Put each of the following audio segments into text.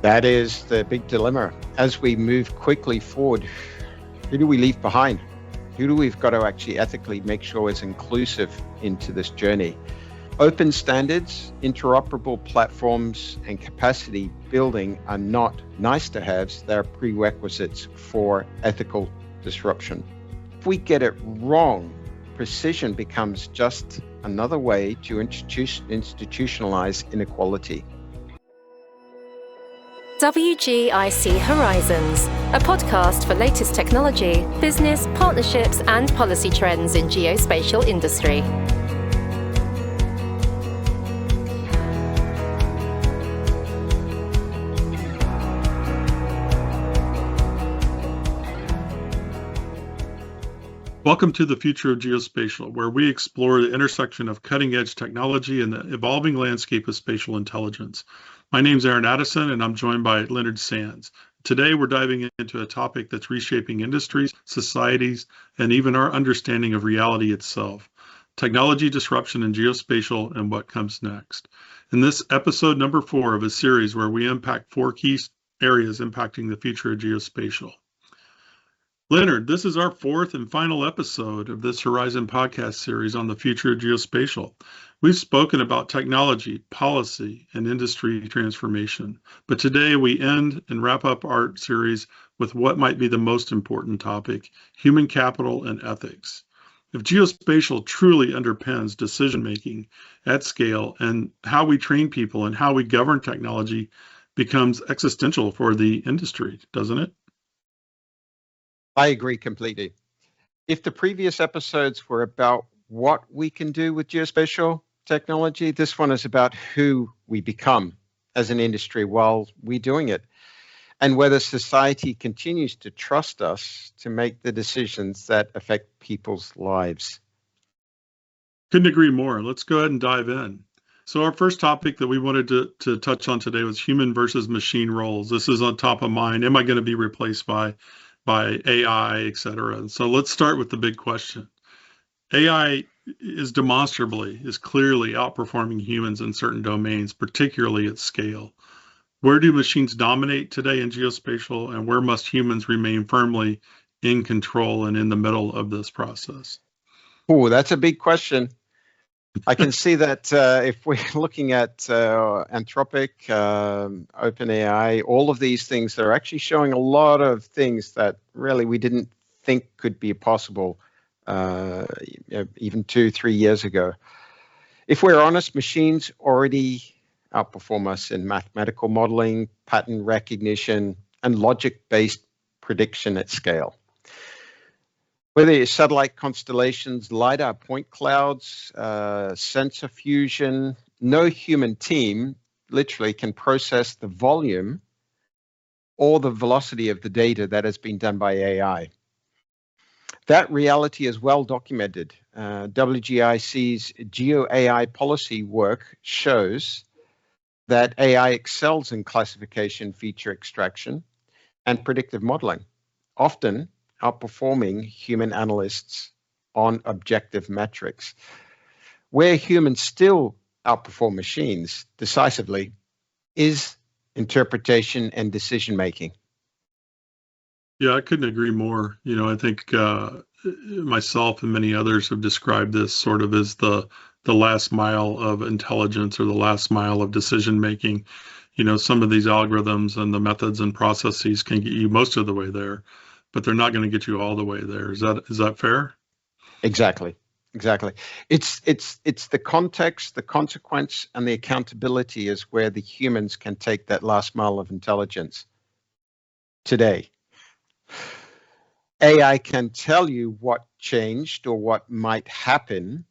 That is the big dilemma. As we move quickly forward, who do we leave behind? Who do we've got to actually ethically make sure is inclusive into this journey? Open standards, interoperable platforms, and capacity building are not nice to haves, they're prerequisites for ethical disruption. If we get it wrong, precision becomes just another way to institutionalize inequality. WGIC Horizons, a podcast for latest technology, business, partnerships, and policy trends in geospatial industry. Welcome to the Future of Geospatial, where we explore the intersection of cutting-edge technology and the evolving landscape of spatial intelligence. My name's Aaron Addison, and I'm joined by Leonard Sands. Today, we're diving into a topic that's reshaping industries, societies, and even our understanding of reality itself: technology disruption in geospatial and what comes next. In this episode number 4 of a series where we unpack 4 key areas impacting the future of geospatial. Leonard, this is our 4th and final episode of this Horizon podcast series on the future of geospatial. We've spoken about technology, policy, and industry transformation, but today we end and wrap up our series with what might be the most important topic: human capital and ethics. If geospatial truly underpins decision-making at scale, and how we train people and how we govern technology becomes existential for the industry, doesn't it? I agree completely. If the previous episodes were about what we can do with geospatial technology, this one is about who we become as an industry while we're doing it, and whether society continues to trust us to make the decisions that affect people's lives. Couldn't agree more. Let's go ahead and dive in. So our first topic that we wanted to touch on today was human versus machine roles. This is on top of mind. Am I going to be replaced by AI, et cetera? And so let's start with the big question. AI is clearly outperforming humans in certain domains, particularly at scale. Where do machines dominate today in geospatial, and where must humans remain firmly in control and in the middle of this process? Oh, that's a big question. I can see that if we're looking at Anthropic, OpenAI, all of these things, they're actually showing a lot of things that really we didn't think could be possible even 2-3 years ago. If we're honest, machines already outperform us in mathematical modeling, pattern recognition, and logic-based prediction at scale. Whether it's satellite constellations, LiDAR point clouds, sensor fusion, no human team literally can process the volume or the velocity of the data that has been done by AI. That reality is well documented. WGIC's GeoAI policy work shows that AI excels in classification, feature extraction, and predictive modeling, often outperforming human analysts on objective metrics. Where humans still outperform machines decisively is interpretation and decision making. Yeah, I couldn't agree more. I think myself and many others have described this sort of as the last mile of intelligence, or the last mile of decision making. Some of these algorithms and the methods and processes can get you most of the way there, but they're not going to get you all the way there. Is that fair? Exactly. It's the context, the consequence, and the accountability is where the humans can take that last mile of intelligence. Today, AI can tell you what changed or what might happen.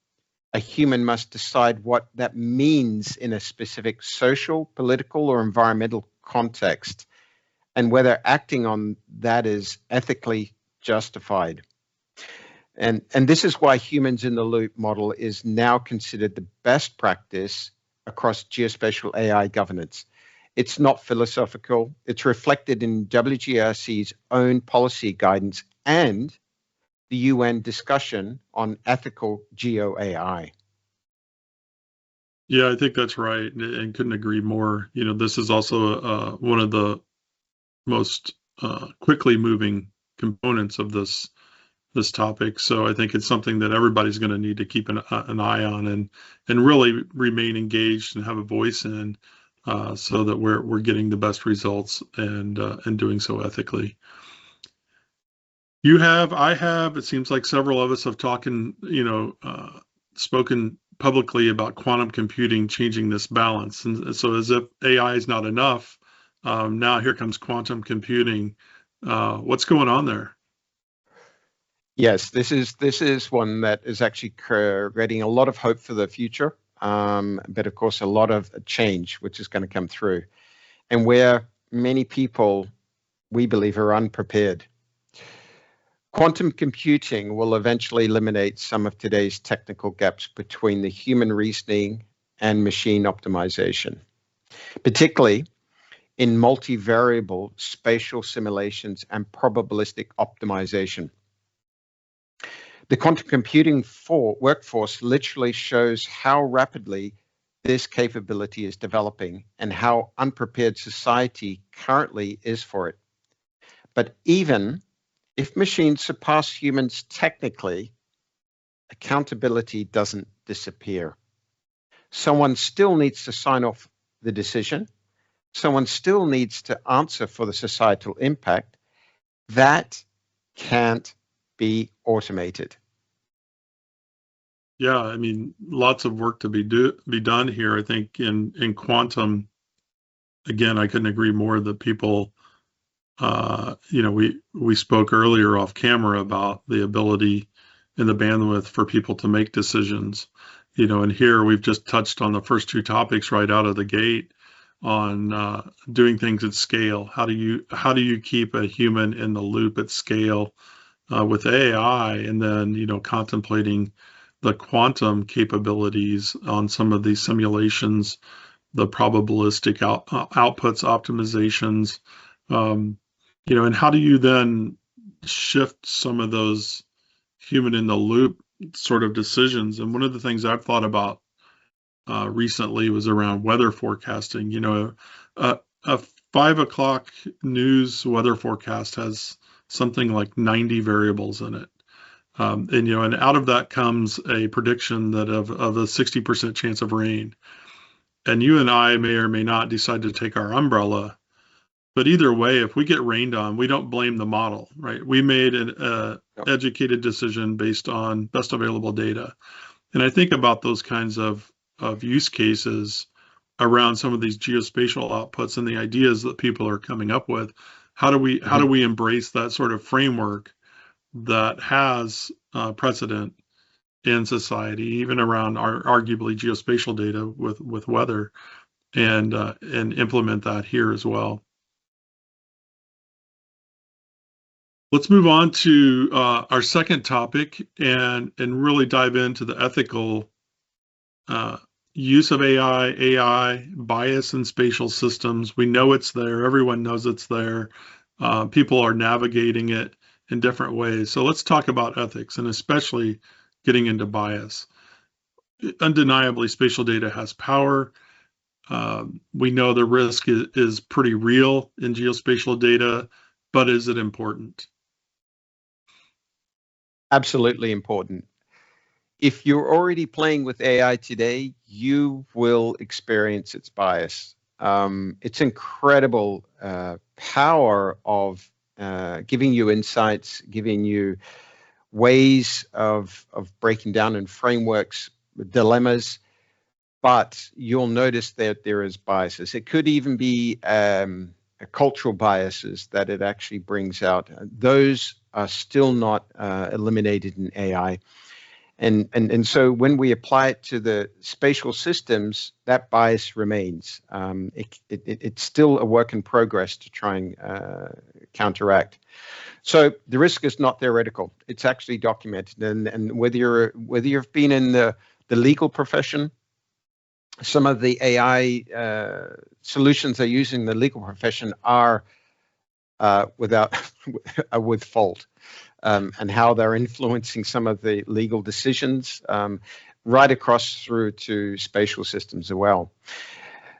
A human must decide what that means in a specific social, political, or environmental context, and whether acting on that is ethically justified. And this is why humans in the loop model is now considered the best practice across geospatial AI governance. It's not philosophical. It's reflected in WGIC's own policy guidance and the UN discussion on ethical GeoAI. Yeah, I think that's right, and couldn't agree more. This is also one of the most quickly moving components of this topic. So I think it's something that everybody's going to need to keep an eye on and really remain engaged and have a voice in, so that we're getting the best results and doing so ethically. I have. It seems like several of us have spoken publicly about quantum computing changing this balance. And so, as if AI is not enough, now here comes quantum computing. What's going on there? Yes, this is one that is actually creating a lot of hope for the future, but of course a lot of change which is going to come through, and where many people, we believe, are unprepared. Quantum computing will eventually eliminate some of today's technical gaps between the human reasoning and machine optimization, particularly in multivariable spatial simulations and probabilistic optimization. The quantum computing workforce literally shows how rapidly this capability is developing and how unprepared society currently is for it. But even if machines surpass humans technically, accountability doesn't disappear. Someone still needs to sign off the decision. Someone still needs to answer for the societal impact. That can't be automated. Yeah, I mean, lots of work to be done here. I think in quantum, again, I couldn't agree more that people, we spoke earlier off camera about the ability and the bandwidth for people to make decisions, and here we've just touched on the first two topics right out of the gate on doing things at scale. How do you keep a human in the loop at scale with AI, and then contemplating the quantum capabilities on some of these simulations, the probabilistic outputs optimizations, and how do you then shift some of those human in the loop sort of decisions? And one of the things I've thought about recently was around weather forecasting. A 5 o'clock news weather forecast has something like 90 variables in it. And out of that comes a prediction that of a 60% chance of rain. And you and I may or may not decide to take our umbrella. But either way, if we get rained on, we don't blame the model, right? We made an educated decision based on best available data. And I think about those kinds of use cases around some of these geospatial outputs and the ideas that people are coming up with. How do we embrace that sort of framework that has precedent in society, even around arguably geospatial data with weather, and implement that here as well? Let's move on to our second topic and really dive into the ethical use of AI bias in spatial systems. We know it's there. Everyone knows it's there. People are navigating it in different ways. So let's talk about ethics, and especially getting into bias. Undeniably, spatial data has power. We know the risk is pretty real in geospatial data, but is it important? Absolutely important. If you're already playing with AI today, you will experience its bias. Its incredible power of giving you insights, giving you ways of breaking down in frameworks, dilemmas, but you'll notice that there is biases. It could even be cultural biases that it actually brings out. Those are still not eliminated in AI. And so when we apply it to the spatial systems, that bias remains. It's still a work in progress to try and counteract. So the risk is not theoretical; it's actually documented. And whether you've been in the legal profession, some of the AI solutions they're using in the legal profession are with fault. And how they're influencing some of the legal decisions. right across through to spatial systems as well.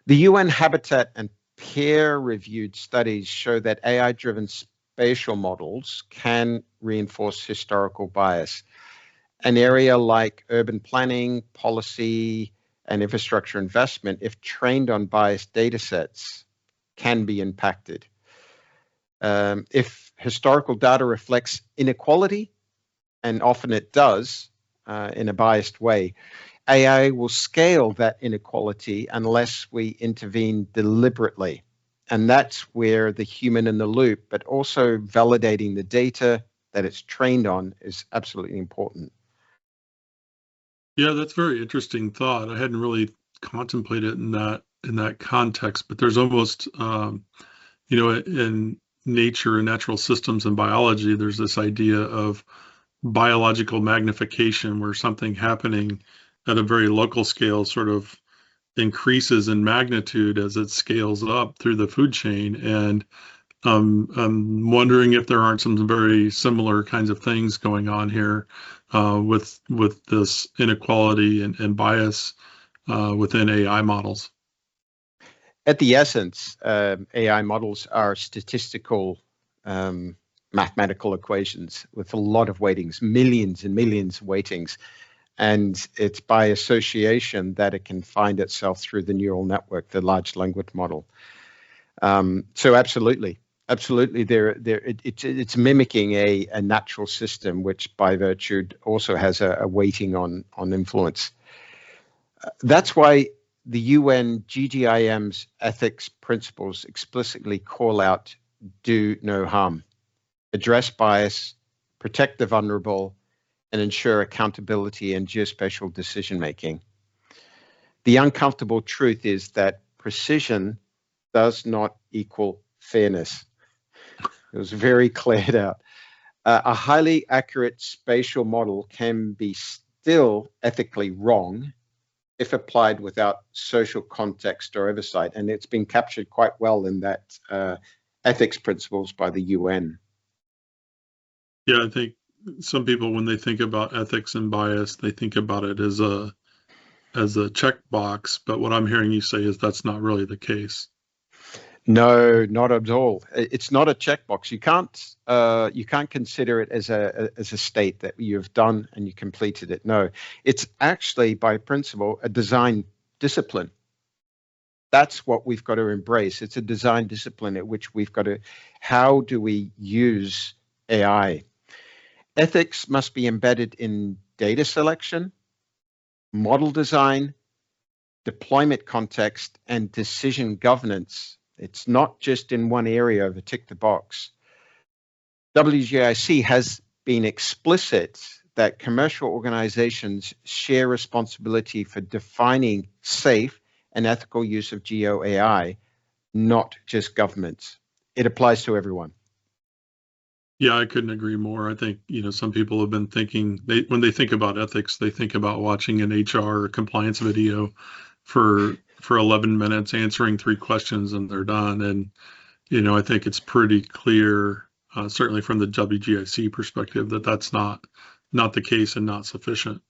The UN Habitat and peer-reviewed studies show that AI-driven spatial models can reinforce historical bias. An area like urban planning, policy, and infrastructure investment, if trained on biased data sets, can be impacted. If historical data reflects inequality, and often it does in a biased way, AI will scale that inequality unless we intervene deliberately. And that's where the human in the loop, but also validating the data that it's trained on, is absolutely important. Yeah, that's a very interesting thought. I hadn't really contemplated in that context, but there's almost in nature and natural systems and biology, there's this idea of biological magnification, where something happening at a very local scale sort of increases in magnitude as it scales up through the food chain. And I'm wondering if there aren't some very similar kinds of things going on here with this inequality and bias within AI models. At the essence, AI models are statistical mathematical equations with a lot of weightings, millions and millions of weightings. And it's by association that it can find itself through the neural network, the large language model. So absolutely, it's mimicking a natural system, which by virtue also has a weighting on influence. That's why the UN GGIM's ethics principles explicitly call out do no harm, address bias, protect the vulnerable, and ensure accountability and geospatial decision-making. The uncomfortable truth is that precision does not equal fairness. It was very cleared out. A highly accurate spatial model can be still ethically wrong if applied without social context or oversight. And it's been captured quite well in that ethics principles by the UN. Yeah, I think some people, when they think about ethics and bias, they think about it as a checkbox. But what I'm hearing you say is that's not really the case. No, not at all. It's not a checkbox. You can't consider it as a state that you've done and you completed it. No, it's actually by principle a design discipline. That's what we've got to embrace. It's a design discipline at which we've got to, how do we use AI? Ethics must be embedded in data selection, model design, deployment context, and decision governance. It's not just in one area of a tick the box. WGIC has been explicit that commercial organizations share responsibility for defining safe and ethical use of geo AI, not just governments. It applies to everyone. Yeah, I couldn't agree more. I think, some people have been thinking, when they think about ethics, they think about watching an HR or compliance video for 11 minutes, answering 3 questions, and they're done. And, I think it's pretty clear, certainly from the WGIC perspective, that that's not the case and not sufficient.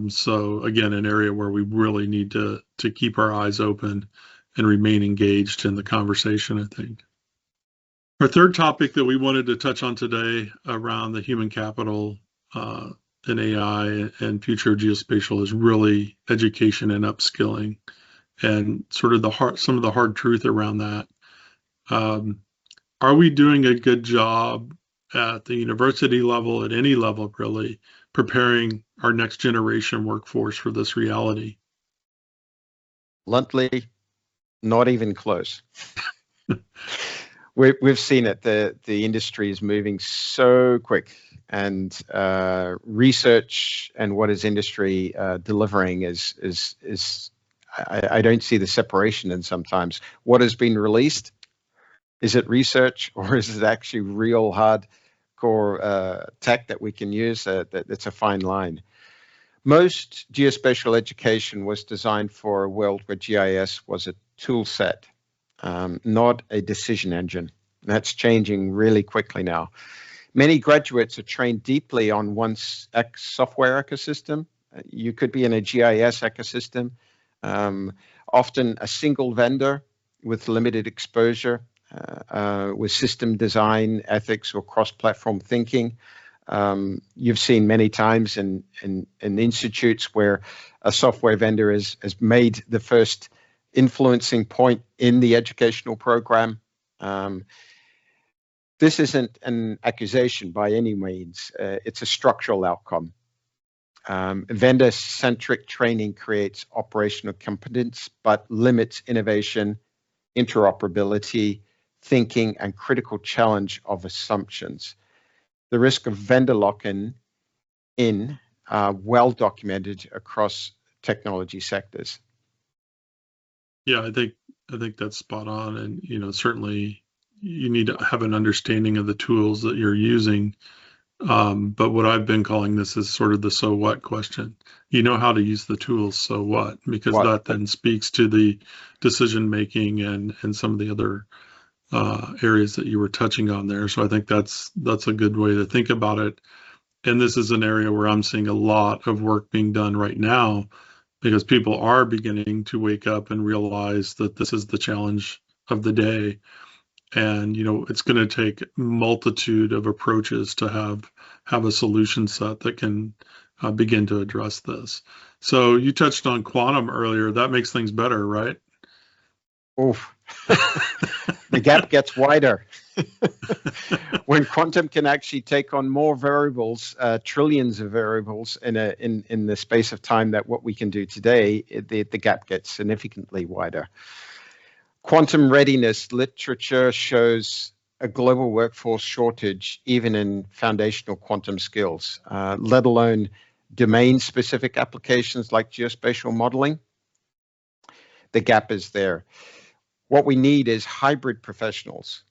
So again, an area where we really need to keep our eyes open and remain engaged in the conversation, I think. Our third topic that we wanted to touch on today around the human capital in AI and future geospatial is really education and upskilling, and sort of some of the hard truth around that. Are we doing a good job at the university level, at any level really, preparing our next generation workforce for this reality? Bluntly, not even close. We've seen it. The industry is moving so quick, and research and what is industry delivering is I don't see the separation. And sometimes what has been released, is it research or is it actually real hardcore tech that we can use? It's a fine line. Most geospatial education was designed for a world where GIS was a tool set, not a decision engine. That's changing really quickly now. Many graduates are trained deeply on one software ecosystem You could be in a GIS ecosystem, often a single vendor with limited exposure, with system design, ethics, or cross-platform thinking. You've seen many times in institutes where a software vendor has made the first influencing point in the educational program. This isn't an accusation by any means. It's a structural outcome. Vendor-centric training creates operational competence, but limits innovation, interoperability, thinking, and critical challenge of assumptions. The risk of vendor lock-in are well documented across technology sectors. Yeah, I think that's spot on, and certainly you need to have an understanding of the tools that you're using. But what I've been calling this is sort of the so what question. You know how to use the tools, so what? Because that then speaks to the decision making and some of the other areas that you were touching on there. So I think that's a good way to think about it. And this is an area where I'm seeing a lot of work being done right now, because people are beginning to wake up and realize that this is the challenge of the day. And it's going to take multitude of approaches to have a solution set that can begin to address this. So you touched on quantum earlier. That makes things better, right? Oof. The gap gets wider. When quantum can actually take on more variables, trillions of variables in the space of time that what we can do today, the gap gets significantly wider. Quantum readiness literature shows a global workforce shortage, even in foundational quantum skills, let alone domain-specific applications like geospatial modeling. The gap is there. What we need is hybrid professionals,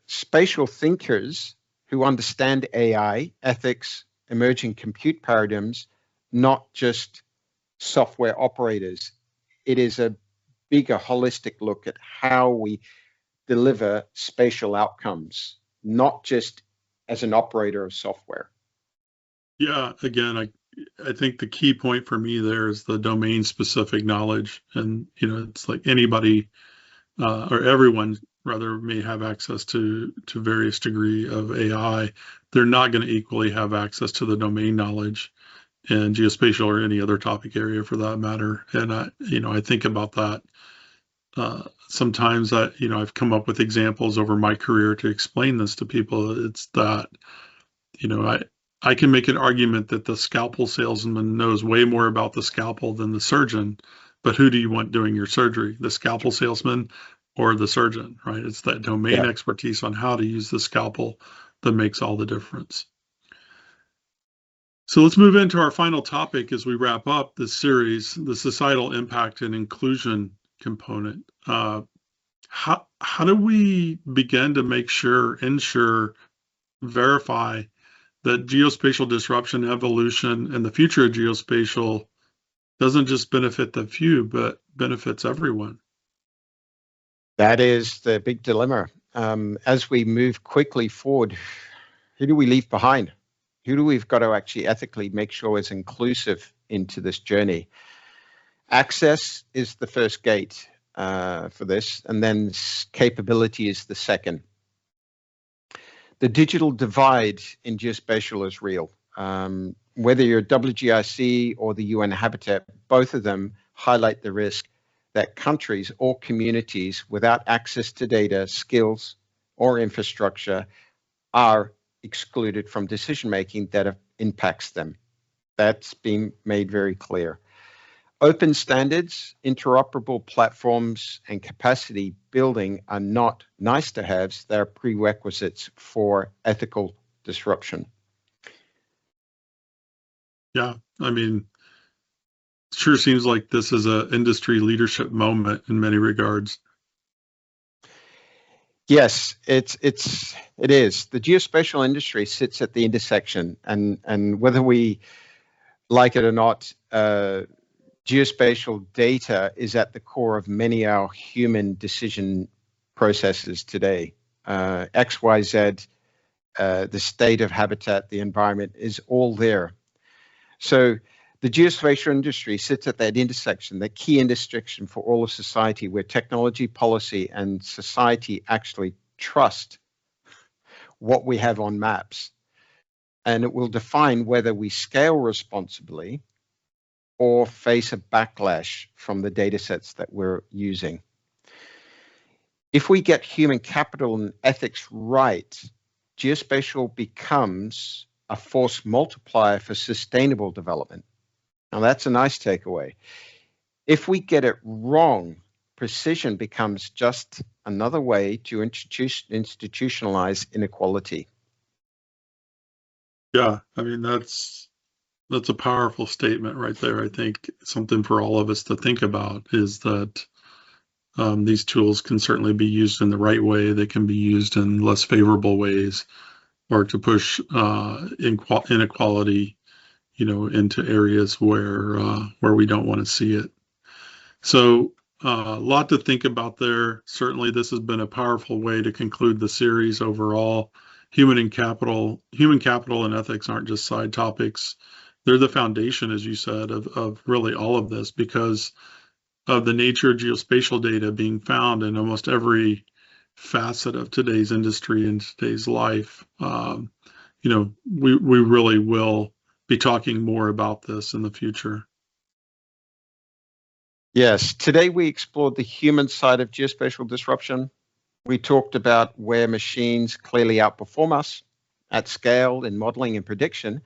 spatial thinkers who understand AI, ethics, emerging compute paradigms, not just software operators. It is a bigger holistic look at how we deliver spatial outcomes, not just as an operator of software. Yeah, again, I think the key point for me there is the domain specific knowledge. And, it's like anybody or everyone rather may have access to various degree of AI. They're not going to equally have access to the domain knowledge in geospatial or any other topic area for that matter. And I think about that. Sometimes I've come up with examples over my career to explain this to people. It's that, I can make an argument that the scalpel salesman knows way more about the scalpel than the surgeon, but who do you want doing your surgery? The scalpel salesman or the surgeon, right? It's that domain expertise on how to use the scalpel that makes all the difference. So let's move into our final topic as we wrap up this series, the societal impact and inclusion component. How do we begin to ensure, verify that geospatial disruption, evolution, and the future of geospatial doesn't just benefit the few, but benefits everyone? That is the big dilemma. As we move quickly forward, who do we leave behind? Who do we've got to actually ethically make sure is inclusive into this journey? Access is the first gate for this, and then capability is the second. The digital divide in geospatial is real. Whether you're WGIC or the UN Habitat, both of them highlight the risk that countries or communities without access to data, skills, or infrastructure are excluded from decision-making that impacts them. That's been made very clear. Open standards, interoperable platforms, and capacity building are not nice to haves, they're prerequisites for ethical disruption. Yeah, it sure seems like this is an industry leadership moment in many regards. Yes, it is. The geospatial industry sits at the intersection, and whether we like it or not, geospatial data is at the core of many of our human decision processes today. X, Y, Z, the state of habitat, the environment is all there. So The geospatial industry sits at that intersection, that key intersection for all of society, where technology, policy, and society actually trust what we have on maps. And it will define whether we scale responsibly or face a backlash from the data sets that we're using. If we get human capital and ethics right, geospatial becomes a force multiplier for sustainable development. Now that's a nice takeaway. If we get it wrong, precision becomes just another way to institutionalize inequality. Yeah, I mean, that's a powerful statement right there. I think something for all of us to think about is that these tools can certainly be used in the right way. They can be used in less favorable ways, or to push inequality, into areas where we don't want to see it. So a lot to think about there. Certainly, this has been a powerful way to conclude the series overall. Human capital and ethics aren't just side topics. They're the foundation, as you said, of really all of this, because of the nature of geospatial data being found in almost every facet of today's industry and today's life. We really will be talking more about this in the future. Yes, today we explored the human side of geospatial disruption. We talked about where machines clearly outperform us at scale in modeling and prediction,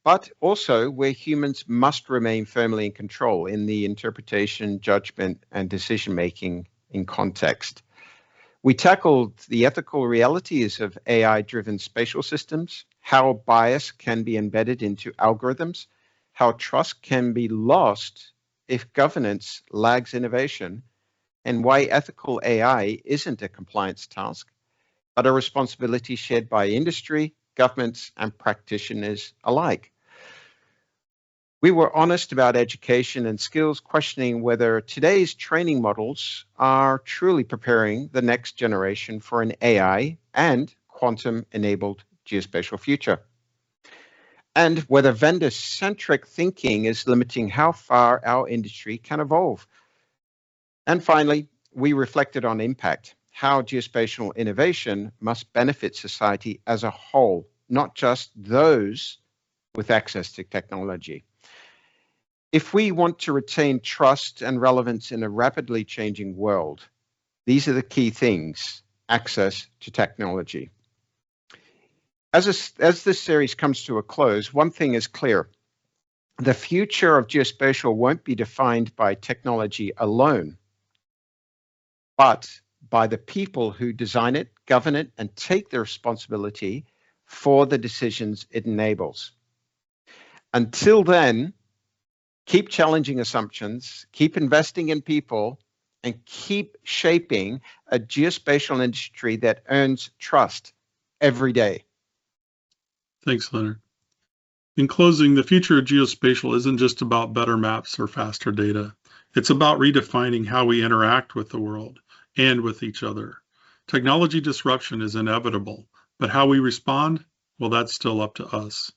but also where humans must remain firmly in control in the interpretation, judgment, and decision-making in context. We tackled the ethical realities of AI-driven spatial systems, how bias can be embedded into algorithms, how trust can be lost if governance lags innovation, and why ethical AI isn't a compliance task, but a responsibility shared by industry, governments, and practitioners alike. We were honest about education and skills, questioning whether today's training models are truly preparing the next generation for an AI and quantum-enabled geospatial future, and whether vendor-centric thinking is limiting how far our industry can evolve. And finally, we reflected on impact, how geospatial innovation must benefit society as a whole, not just those with access to technology. If we want to retain trust and relevance in a rapidly changing world, these are the key things: access to technology. As this series comes to a close, one thing is clear. The future of geospatial won't be defined by technology alone, but by the people who design it, govern it, and take the responsibility for the decisions it enables. Until then, keep challenging assumptions, keep investing in people, and keep shaping a geospatial industry that earns trust every day. Thanks, Leonard. In closing, the future of geospatial isn't just about better maps or faster data. It's about redefining how we interact with the world and with each other. Technology disruption is inevitable, but how we respond, well, that's still up to us.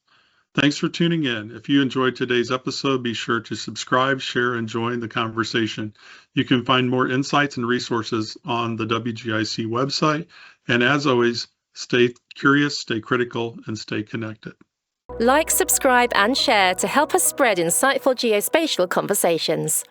Thanks for tuning in. If you enjoyed today's episode, be sure to subscribe, share, and join the conversation. You can find more insights and resources on the WGIC website. And as always, stay curious, stay critical, and stay connected. Like, subscribe, and share to help us spread insightful geospatial conversations.